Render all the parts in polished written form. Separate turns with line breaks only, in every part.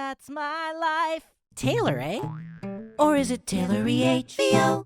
That's my life. Taylor, eh? Or is it Taylory HBO?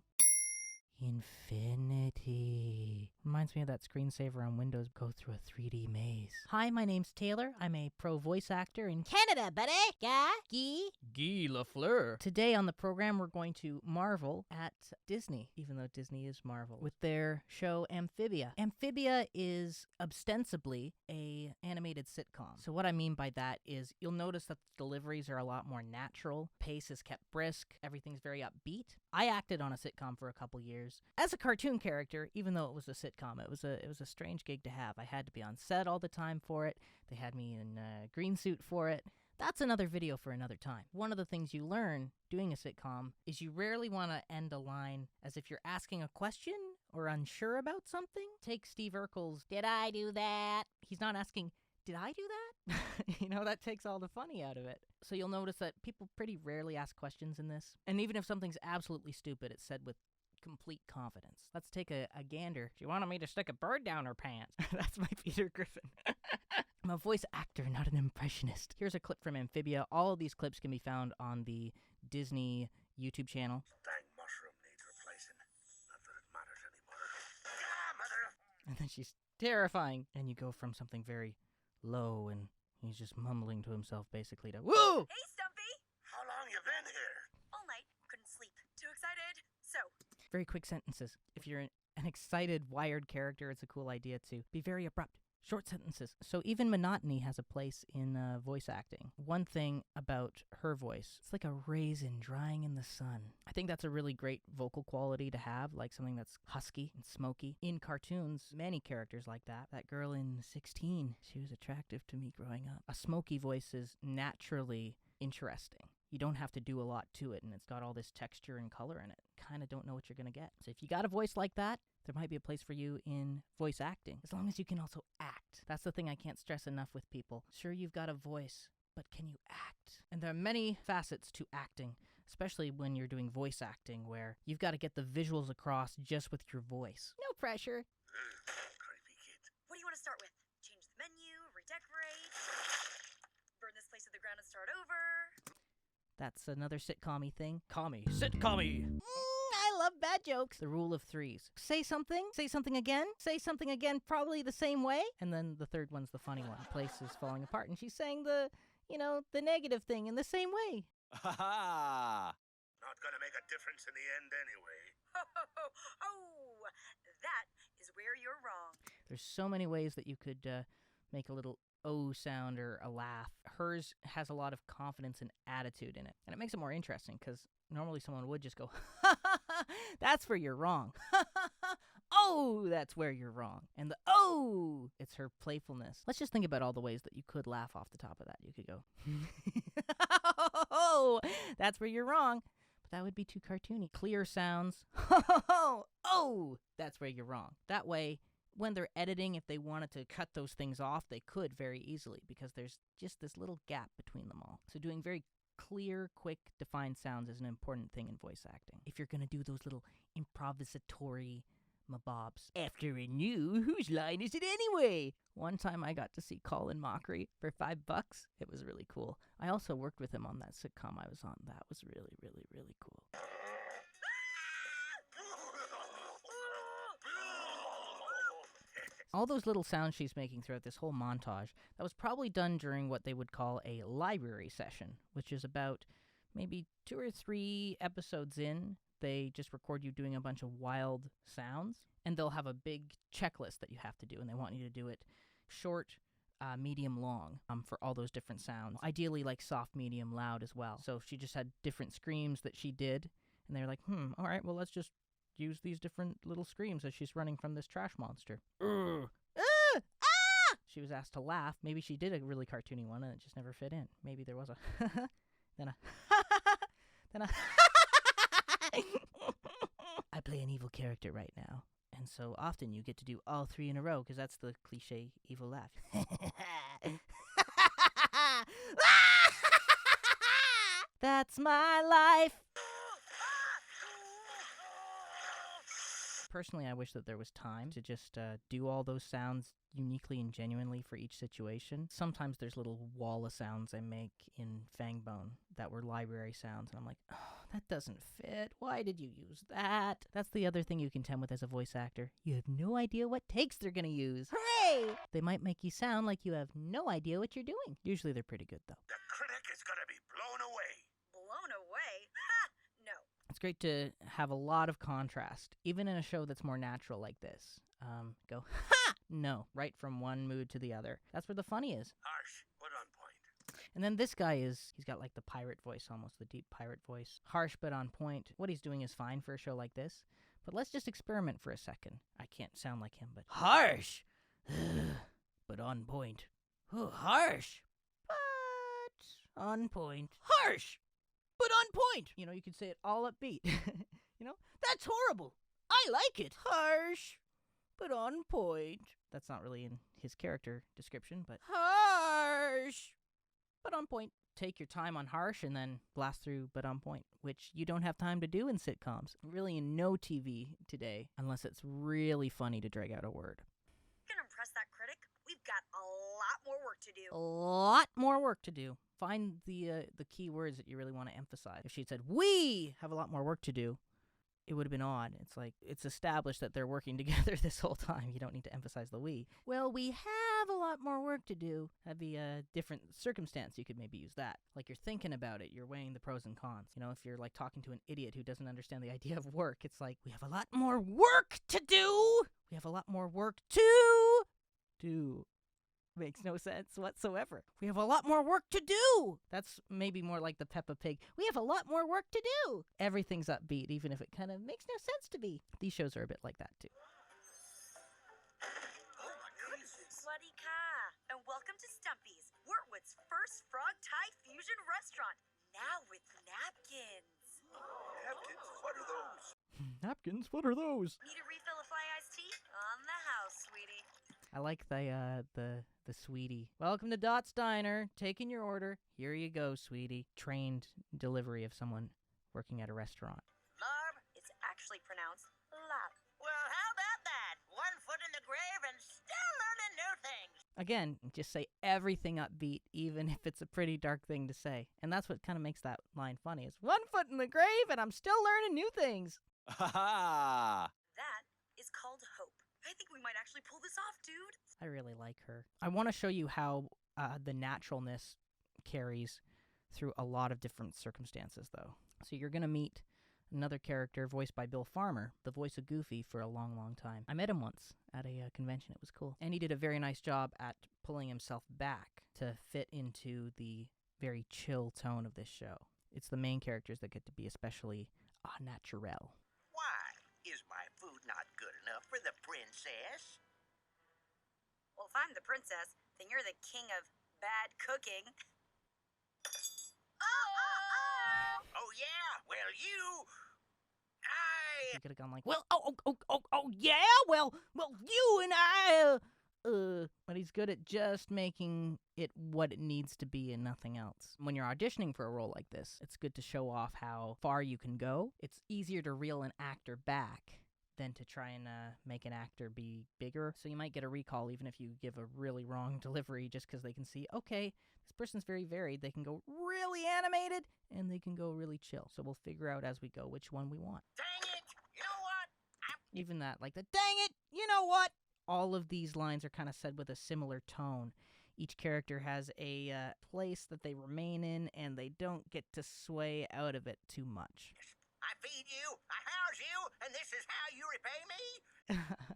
Infinity. Reminds me of that screensaver on Windows. Go through a 3D maze. Hi, my name's Taylor. I'm a pro voice actor in Canada, buddy. Guy Lafleur. Today on the program, we're going to marvel at Disney, even though Disney is Marvel, with their show Amphibia. Amphibia is ostensibly a animated sitcom. So what I mean by that is you'll notice that the deliveries are a lot more natural. Pace is kept brisk. Everything's very upbeat. I acted on a sitcom for a couple years as a cartoon character, even though it was a sitcom. It was a strange gig to have. I had to be on set all the time for it. They had me in a green suit for it. That's another video for another time. One of the things you learn doing a sitcom is you rarely want to end a line as if you're asking a question or unsure about something. Take Steve Urkel's, "Did I do that?" He's not asking, "Did I do that?" That takes all the funny out of it. So you'll notice that people pretty rarely ask questions in this. And even if something's absolutely stupid, it's said with complete confidence. Let's take a gander. She wanted me to stick a bird down her pants. That's my Peter Griffin. I'm a voice actor, not an impressionist. Here's a clip from Amphibia. All of these clips can be found on the Disney YouTube channel.
Dang mushroom needs replacing. Not that it matters anymore. Ah, mother!
And then she's terrifying. And you go from something very low and he's just mumbling to himself basically to, "Woo!"
Hey, Stumpy!
How long you been here?
All night. Couldn't sleep. Too excited. So,
Very quick sentences. If you're an excited, wired character, it's a cool idea to be very abrupt. Short sentences. So even monotony has a place in voice acting. One thing about her voice, it's like a raisin drying in the sun. I think that's a really great vocal quality to have, like something that's husky and smoky. In cartoons, many characters like that. That girl in 16, she was attractive to me growing up. A smoky voice is naturally interesting. You don't have to do a lot to it, and it's got all this texture and color in it. Kind of don't know what you're going to get. So if you got a voice like that, there might be a place for you in voice acting, as long as you can also act. That's the thing I can't stress enough with people. Sure, you've got a voice, but can you act? And there are many facets to acting, especially when you're doing voice acting, where you've got to get the visuals across just with your voice. No pressure.
Creepy kid.
what do you want to start with? Change the menu, redecorate, burn this place to the ground and start over?
That's another sitcom-y thing. Sitcom-y. I love bad jokes. The rule of threes. Say something again, probably the same way. And then the third one's the funny one. The place is falling apart, and she's saying the negative thing in the same way.
Ha ha! Not gonna make a difference in the end anyway.
Ho, ho, ho. Oh, that is where you're wrong.
There's so many ways that you could make a little oh sound or a laugh. Hers has a lot of confidence and attitude in it. And it makes it more interesting because normally someone would just go, ha ha ha, that's where you're wrong. Ha ha ha, oh, that's where you're wrong. And the oh, it's her playfulness. Let's just think about all the ways that you could laugh off the top of that. You could go, oh, that's where you're wrong. But that would be too cartoony. Clear sounds, oh, that's where you're wrong. That way, when they're editing, if they wanted to cut those things off, they could very easily because there's just this little gap between them all. So doing very clear, quick, defined sounds is an important thing in voice acting. If you're going to do those little improvisatory mabobs. After a new, whose line is it anyway? One time I got to see Colin Mockery for $5. It was really cool. I also worked with him on that sitcom I was on. That was really, really, really cool. All those little sounds she's making throughout this whole montage, that was probably done during what they would call a library session, which is about maybe 2 or 3 episodes in. They just record you doing a bunch of wild sounds, and they'll have a big checklist that you have to do, and they want you to do it short, medium, long, for all those different sounds. Ideally, like soft, medium, loud as well. So she just had different screams that she did, and they're like, all right, well, let's just use these different little screams as she's running from this trash monster. She was asked to laugh. Maybe she did a really cartoony one and it just never fit in. Maybe there was a then a then a I play an evil character right now. And so often you get to do all 3 in a row because that's the cliche evil laugh. That's my life. Personally, I wish that there was time to just do all those sounds uniquely and genuinely for each situation. Sometimes there's little wall of sounds I make in Fangbone that were library sounds, and I'm like, oh, that doesn't fit. Why did you use that? That's the other thing you contend with as a voice actor. You have no idea what takes they're gonna use. Hooray! They might make you sound like you have no idea what you're doing. Usually they're pretty good, though.
The critic is gonna be blown away.
Blown away? Ha! No.
It's great to have a lot of contrast, even in a show that's more natural like this. Go, ha! No, right from one mood to the other. That's where the funny is.
Harsh, but on point.
And then this guy he's got like the pirate voice almost, the deep pirate voice. Harsh but on point. What he's doing is fine for a show like this. But let's just experiment for a second. I can't sound like him, but harsh! But on point. Oh, harsh! But on point. Harsh! But on point! You know, you could say it all upbeat. You know? That's horrible! I like it! Harsh! But on point. That's not really in his character description, but harsh! But on point. Take your time on harsh and then blast through but on point, which you don't have time to do in sitcoms. Really in no TV today, unless it's really funny to drag out a word.
Can impress that critic? We've got a lot more work to do.
A lot more work to do. Find the key words that you really want to emphasize. If she'd said, we have a lot more work to do, it would have been odd. It's like, it's established that they're working together this whole time. You don't need to emphasize the we. Well, we have a lot more work to do. That'd be a different circumstance. You could maybe use that. Like you're thinking about it. You're weighing the pros and cons. You know, if you're like talking to an idiot who doesn't understand the idea of work, it's like, we have a lot more work to do. We have a lot more work to do. Makes no sense whatsoever. We have a lot more work to do. That's maybe more like the Peppa Pig. We have a lot more work to do. Everything's upbeat, even if it kind of makes no sense to be. These shows are a bit like that, too.
Oh my goodness.
Swaddy ka, and welcome to Stumpy's, Wortwood's first frog Thai fusion restaurant. Now with napkins.
Napkins, what are those?
Napkins? What are those?
Need a refill of fly iced tea? On the house, sweetie.
I like the sweetie. Welcome to Dot's Diner. Taking your order. Here you go, sweetie. Trained delivery of someone working at a restaurant.
Larb. It's actually pronounced lab.
Well, how about that? 1 foot in the grave and still learning new things.
Again, just say everything upbeat, even if it's a pretty dark thing to say. And that's what kind of makes that line funny, is 1 foot in the grave and I'm still learning new things.
Ha ha!
That is called hope. I think we might actually pull this off, dude.
I really like her. I want to show you how the naturalness carries through a lot of different circumstances, though. So you're going to meet another character voiced by Bill Farmer, the voice of Goofy, for a long, long time. I met him once at a convention. It was cool. And he did a very nice job at pulling himself back to fit into the very chill tone of this show. It's the main characters that get to be especially naturel.
Why? Is my food not good enough for the princess?
Well, if I'm the princess, then you're the king of bad cooking.
Oh, yeah? Well,
He could have gone like, well, yeah, well, you and I, But he's good at just making it what it needs to be and nothing else. When you're auditioning for a role like this, it's good to show off how far you can go. It's easier to reel an actor back than to try and make an actor be bigger. So you might get a recall even if you give a really wrong delivery, just because they can see, okay, this person's very varied. They can go really animated and they can go really chill. So we'll figure out as we go which one we want.
Dang it! You know what?
Even that, like the dang it, you know what? All of these lines are kind of said with a similar tone. Each character has a place that they remain in, and they don't get to sway out of it too much.
I feed you, I house you, and this is how you repay me?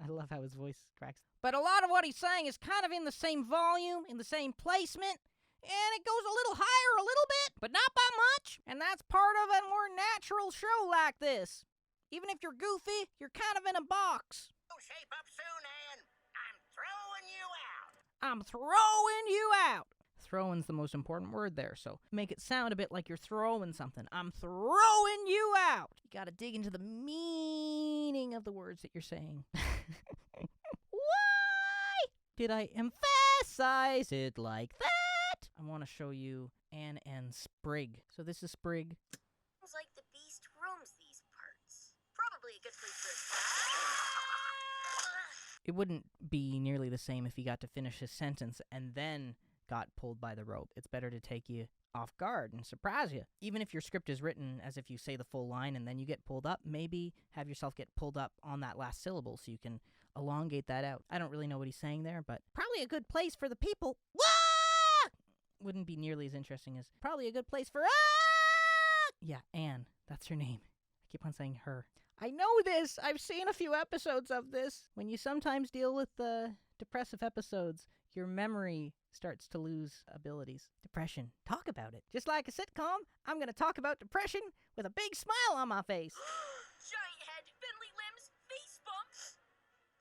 I love how his voice cracks. But a lot of what he's saying is kind of in the same volume, in the same placement, and it goes a little higher a little bit, but not by much. And that's part of a more natural show like this. Even if you're goofy, you're kind of in a box.
Shape up soon, and I'm throwing you out.
I'm throwing you out. Throwing's the most important word there, so make it sound a bit like you're throwing something. I'm throwing you out. You gotta dig into the meaning of the words that you're saying. Why did I emphasize it like that? I want to show you Anne and Sprig. So this is Sprig.
Sounds like the beast roams these parts. Probably a good place for a spy.
It wouldn't be nearly the same if he got to finish his sentence and then got pulled by the rope. It's better to take you off guard and surprise you. Even if your script is written as if you say the full line and then you get pulled up, maybe have yourself get pulled up on that last syllable so you can elongate that out. I don't really know what he's saying there, but probably a good place for the people. Wah! Wouldn't be nearly as interesting as probably a good place for Yeah, Anne. That's her name. I keep on saying her. I know this! I've seen a few episodes of this. When you sometimes deal with depressive episodes, your memory starts to lose abilities. Depression. Talk about it. Just like a sitcom, I'm going to talk about depression with a big smile on my face.
Giant head, spindly limbs, face bumps.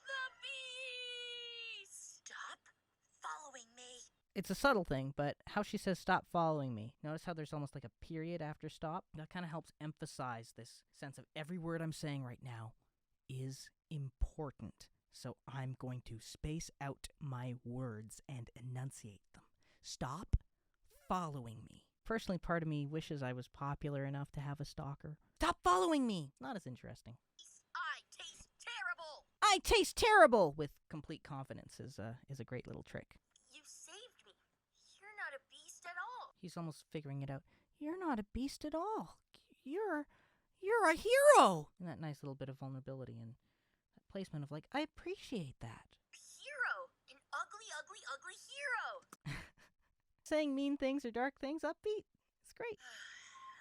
The beast! Stop following me.
It's a subtle thing, but how she says stop following me. Notice how there's almost like a period after stop? That kind of helps emphasize this sense of every word I'm saying right now is important. So I'm going to space out my words and enunciate them. Stop following me. Personally, part of me wishes I was popular enough to have a stalker. Stop following me! Not as interesting.
I taste terrible.
I taste terrible! With complete confidence is a great little trick.
You saved me. You're not a beast at all.
He's almost figuring it out. You're not a beast at all. You're a hero! And that nice little bit of vulnerability and that placement of like, I appreciate that.
Hero. An ugly, ugly, ugly hero.
Saying mean things or dark things upbeat. It's great.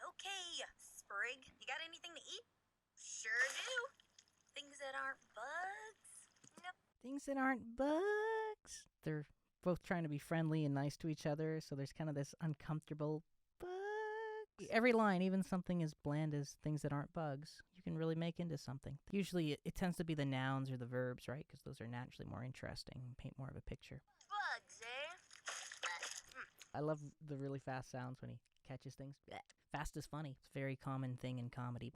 Okay, Sprig. You got anything to eat? Sure do. Things that aren't bugs? Nope.
Things that aren't bugs. They're both trying to be friendly and nice to each other, so there's kind of this uncomfortable bugs. Every line, even something as bland as things that aren't bugs, you can really make into something. Usually it tends to be the nouns or the verbs, right? Because those are naturally more interesting and paint more of a picture.
Bugs, eh?
I love the really fast sounds when he catches things. Fast is funny. It's a very common thing in comedy.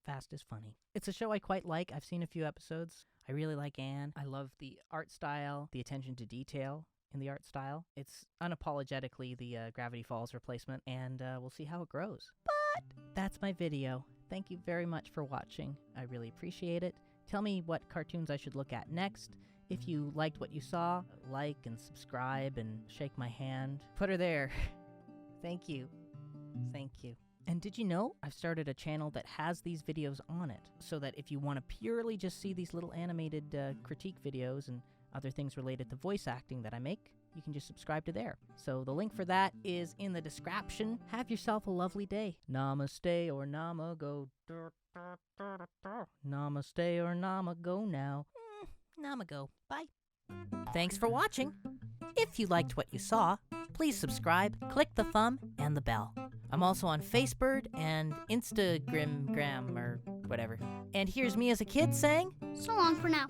Fast is funny. It's a show I quite like. I've seen a few episodes. I really like Anne. I love the art style, the attention to detail in the art style. It's unapologetically the Gravity Falls replacement, and we'll see how it grows. But that's my video. Thank you very much for watching. I really appreciate it. Tell me what cartoons I should look at next. If you liked what you saw, like and subscribe and shake my hand. Put her there. Thank you. Thank you. And did you know I've started a channel that has these videos on it, so that if you want to purely just see these little animated critique videos and other things related to voice acting that I make, you can just subscribe to there. So the link for that is in the description. Have yourself a lovely day. Namaste or Namago. Namaste or Namago now. Namago. Bye. Thanks for watching. If you liked what you saw, please subscribe, click the thumb, and the bell. I'm also on Facebook and Instagram or whatever. And here's me as a kid saying,
So long for now.